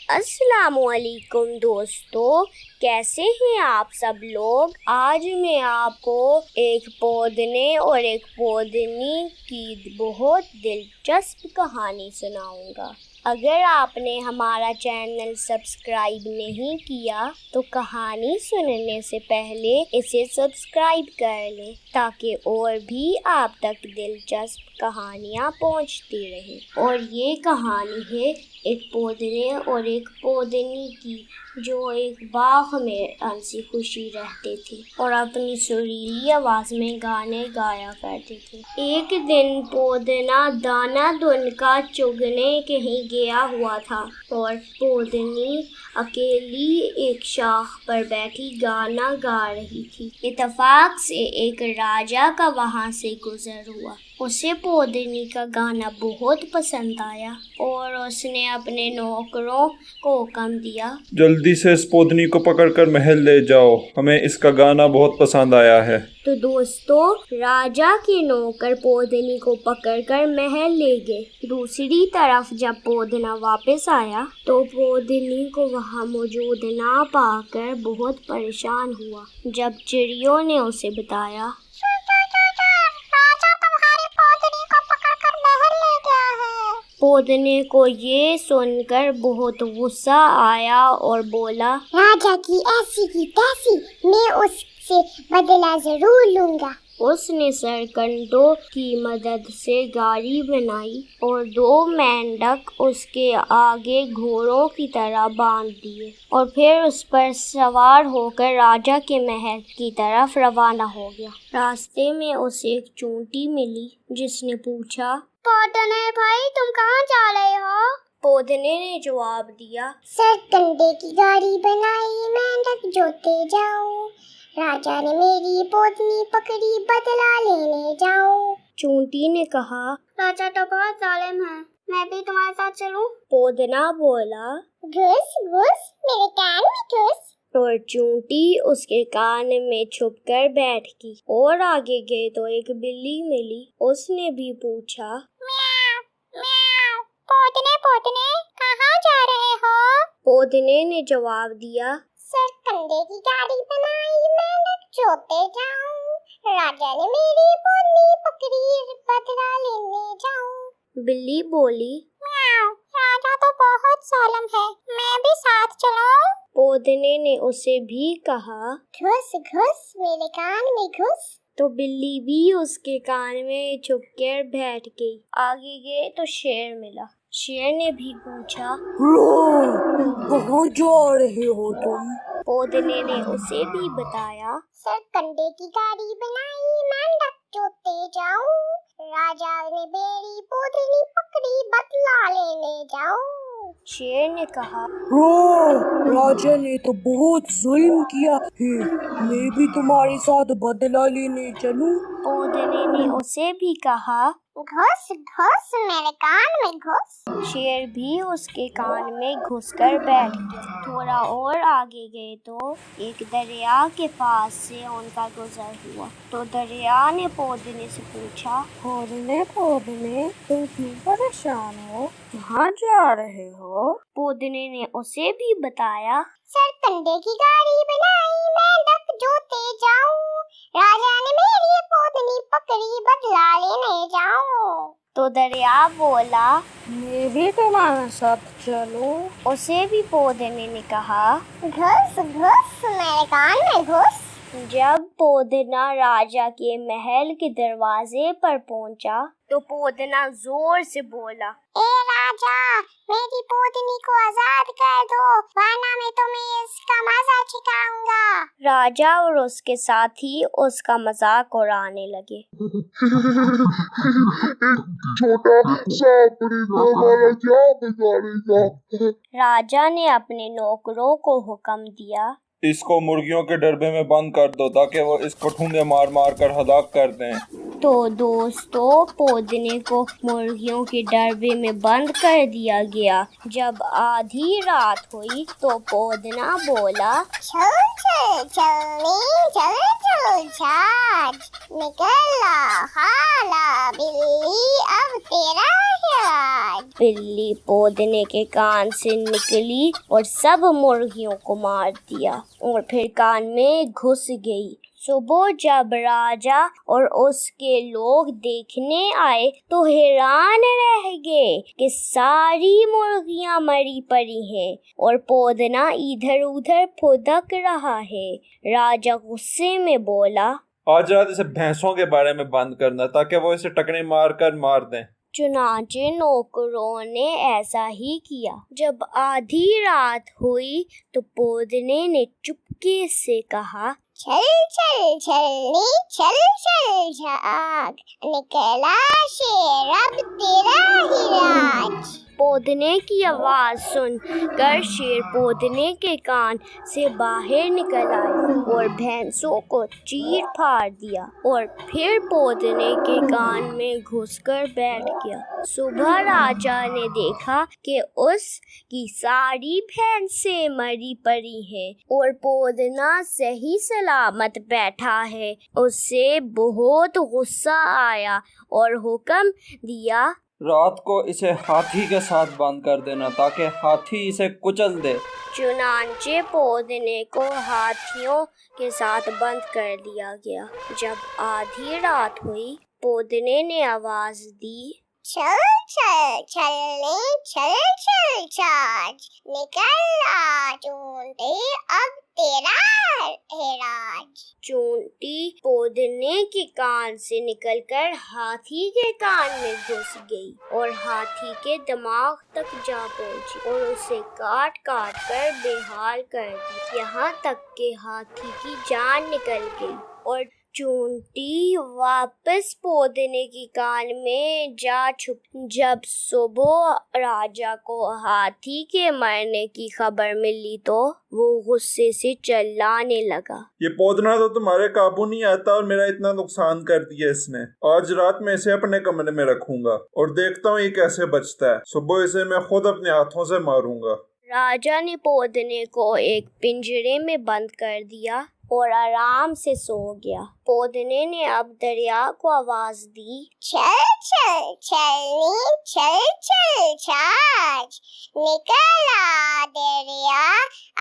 अस्सलामुअलैकुम दोस्तों, कैसे हैं आप सब लोग। आज मैं आपको एक पौधने और एक पौधनी की बहुत दिलचस्प कहानी सुनाऊंगा। अगर आपने हमारा चैनल सब्सक्राइब नहीं किया तो कहानी सुनने से पहले इसे सब्सक्राइब कर लें ताकि और भी आप तक दिलचस्प कहानियाँ पहुँचती रहें। और ये कहानी है एक पौधने और एक पौधनी की, जो एक बाग में हंसी खुशी रहते थे और अपनी सुरीली आवाज में गाने गाया करते थे। एक दिन पौधना दाना दुनका चुगने कहीं गया हुआ था और पौधनी अकेली एक शाख पर बैठी गाना गा रही थी। इत्तेफाक से एक राजा का वहां से गुजर हुआ। उसे पौधनी का गाना बहुत पसंद आया और उसने अपने नौकरों को हुक्म दिया, जल्दी से इस पौधनी को पकड़कर महल ले जाओ, हमें इसका गाना बहुत पसंद आया है। तो दोस्तों, राजा के नौकर पौधनी को पकड़कर महल ले गए। दूसरी तरफ जब पौधना वापस आया तो पौधनी को वहां मौजूद ना पाकर बहुत परेशान हुआ। जब चिड़ियों ने उसे बताया, पौधने को ये सुनकर बहुत गुस्सा आया और बोला, राजा की ऐसी की तैसी, मैं उससे बदला जरूर लूंगा। उसने सरकंडों की मदद से गाड़ी बनाई और 2 मेंढक उसके आगे घोड़ों की तरह बांध दिए और फिर उस पर सवार होकर राजा के महल की तरफ रवाना हो गया। रास्ते में उसे एक चूंटी मिली जिसने पूछा, पौधने भाई, तुम कहाँ जा रहे हो? पौधने ने जवाब दिया, सरकंडे की गाड़ी बनाई, मेंढक जोते जाऊं। राजा ने मेरी पौधनी पकड़ी, बदला लेने जाऊं। चूंटी ने कहा, राजा तो बहुत जालिम है, मैं भी तुम्हारे साथ चलूं? पौधना बोला, घुस घुस मेरे कान में घुस। और चूंटी उसके कान में छुपकर बैठ गई। और आगे गए तो एक बिल्ली मिली। उसने भी पूछा, म्याऊ म्याऊ, पौधने पौधने कहाँ जा रहे हो? पौधने ने जवाब दिया, सरकंडे की गाड़ी बनाई, मेंढक जोते जाऊं। राजा ने मेरी पौधनी पकड़ी, बदला लेने जाऊं। बिल्ली बोली, म्याऊ, राजा तो बहुत जालिम है, मैं भी साथ चलूं? पौधने ने उसे भी कहा, घुस घुस मेरे कान में घुस। तो बिल्ली भी उसके कान में छुपकर बैठ गई। आगे गए तो शेर मिला। शेर ने भी पूछा, कहाँ जा रहे हो तुम? पौधने ने उसे भी बताया, सरकंडे की गाड़ी बनाई, मेंढक जोते जाऊं। राजा ने मेरी पौधनी पकड़ी, बदला लेने जाऊं। शेर ने कहा, राजा ने तो बहुत जुल्म किया है, मैं भी तुम्हारे साथ बदला लेने चलूं? पौधने ने उसे भी कहा, घुस घुस मेरे कान में घुस। शेर भी उसके कान में घुसकर बैठ गया। थोड़ा और आगे गए तो एक दरिया के पास से उनका गुजर हुआ। तो दरिया ने पौधने से पूछा, पौधने तुम क्यों परेशान हो, कहाँ जा रहे हो? पौधने ने उसे भी बताया, सरकंडे की गाड़ी बनाई, मेंढक जोते जाऊं। राजा ने मेरी पौधनी पकड़ी, बदला लेने जाऊं। तो दरिया बोला, मैं भी तुम्हारे साथ चलूं? उसे भी पौधने ने कहा, घुस घुस मेरे कान में घुस। जब पौधना राजा के महल के दरवाजे पर पहुंचा तो पौधना जोर से बोला, ए राजा, मेरी पौधनी को आजाद कर दो, वरना मैं तुम्हें इसका मजा चखाऊंगा। राजा और उसके साथी उसका मजाक उड़ाने लगे। छोटा सांप हमारा क्या बिगाड़ेगा? राजा ने अपने नौकरों को हुक्म दिया, इसको मुर्गियों के डरबे में बंद कर दो ताकि वो इसको ठूंगे मार मार कर हलाक कर दें। तो दोस्तों, पौधने को मुर्गियों के डरबे में बंद कर दिया गया। जब आधी रात हुई तो पौधना बोला, चल चल चलनी चल चल छाछ, निकल आ खाला बिल्ली अब तेरा है आज। बिल्ली पौधने के कान से निकली और सब मुर्गियों को मार दिया और फिर कान में घुस गई। सुबह जब राजा और उसके लोग देखने आए तो हैरान रह गए कि सारी मुर्गियां मरी पड़ी हैं और पौधना इधर उधर फुदक रहा है। राजा गुस्से में बोला, आज रात इसे भैंसों के बारे में बंद करना ताकि वो इसे टकने मार कर मार दें। चुनांचे नौकरों ने ऐसा ही किया। जब आधी रात हुई तो पौधने ने चुपके से कहा, चल चल चलनी चल चल झाग, निकला शेर अब तेरा ही राज। पौधने की आवाज सुनकर शेर पौधने के कान से बाहर निकल आया और भैंसों को चीर फाड़ दिया और फिर पौधने के कान में घुसकर बैठ गया। सुबह राजा ने देखा कि उसकी सारी भैंसें मरी पड़ी हैं और पौधना सही सलामत बैठा है। उससे बहुत गुस्सा आया और हुक्म दिया, रात को इसे हाथी के साथ बंद कर देना ताकि हाथी इसे कुचल दे। चुनांचे पौधने को हाथियों के साथ बंद कर दिया गया। जब आधी रात हुई पौधने ने आवाज दी, चल चल चलनी चल चल छाछ, निकल आ चूंटी अब तेरा है राज। चूंटी पौधने के कान से निकलकर हाथी के कान में घुस गई और हाथी के दिमाग तक जा पहुंची और उसे काट काट कर बेहाल कर दिया, यहाँ तक कि हाथी की जान निकल गई और चूंटी वापस पौधने की कान में जा छुप। जब सुबह राजा को हाथी के मरने की खबर मिली तो वो गुस्से से चिल्लाने लगा, ये पौधना तो तुम्हारे काबू नहीं आता और मेरा इतना नुकसान कर दिया इसने। आज रात में इसे अपने कमरे में रखूंगा और देखता हूँ ये कैसे बचता है। सुबह इसे मैं खुद अपने हाथों से मारूंगा। राजा ने पौधने को एक पिंजरे में बंद कर दिया और आराम से सो गया। पौधने ने अब दरिया को आवाज दी, चल चल चलनी चल चल छाछ, निकल आ दरिया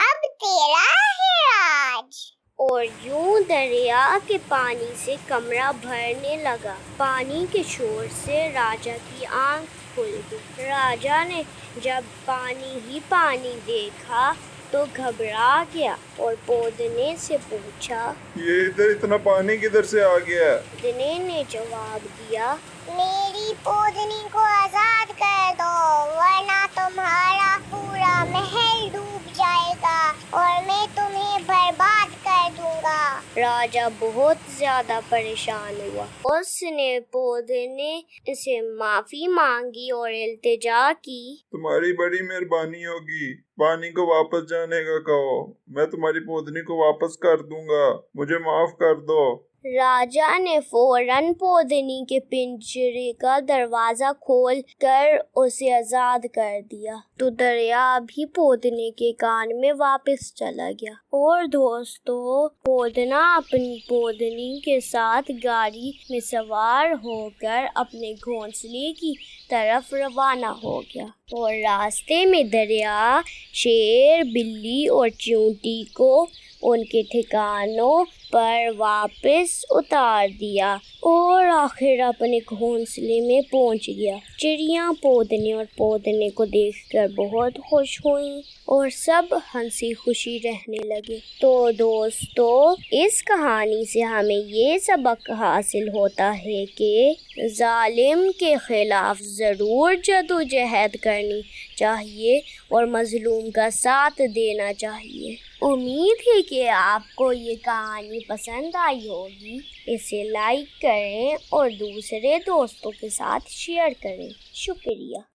अब तेरा है राज। और यूं दरिया के पानी से कमरा भरने लगा। पानी के शोर से राजा की आंख खुल गई। राजा ने जब पानी ही पानी देखा तो घबरा गया और पौधने से पूछा, ये इधर इतना पानी किधर से आ गया? पौधने ने जवाब दिया, मेरी पौधनी को आजाद कर दो वरना तुम्हारा पूरा महल डूब जाएगा और मैं तुम्हें बर्बाद कर दूंगा। राजा बहुत ज्यादा परेशान हुआ। उसने पौधने से माफी मांगी और इल्तिजा की, तुम्हारी बड़ी मेहरबानी होगी, पानी को वापस जाने का कहो, मैं तुम्हारी पौधनी को वापस कर दूंगा, मुझे माफ कर दो। राजा ने फौरन पौधनी के पिंजरे का दरवाजा खोल कर उसे आजाद कर दिया तो दरिया भी पौधने के कान में वापस चला गया। और दोस्तों, पौधना अपनी पौधनी के साथ गाड़ी में सवार होकर अपने घोंसले की तरफ रवाना हो गया और रास्ते में दरिया शेर, बिल्ली और चींटी को उनके ठिकानों पर वापस उतार दिया और आखिर अपने घोंसले में पहुंच गया। चिड़िया पौधने और पौधने को देखकर बहुत खुश हुई और सब हंसी खुशी रहने लगे। तो दोस्तों, इस कहानी से हमें ये सबक हासिल होता है कि जालिम के खिलाफ ज़रूर जदोजहद करनी चाहिए और मजलूम का साथ देना चाहिए। उम्मीद है कि आपको ये कहानी पसंद आई होगी। इसे लाइक करें और दूसरे दोस्तों के साथ शेयर करें। शुक्रिया।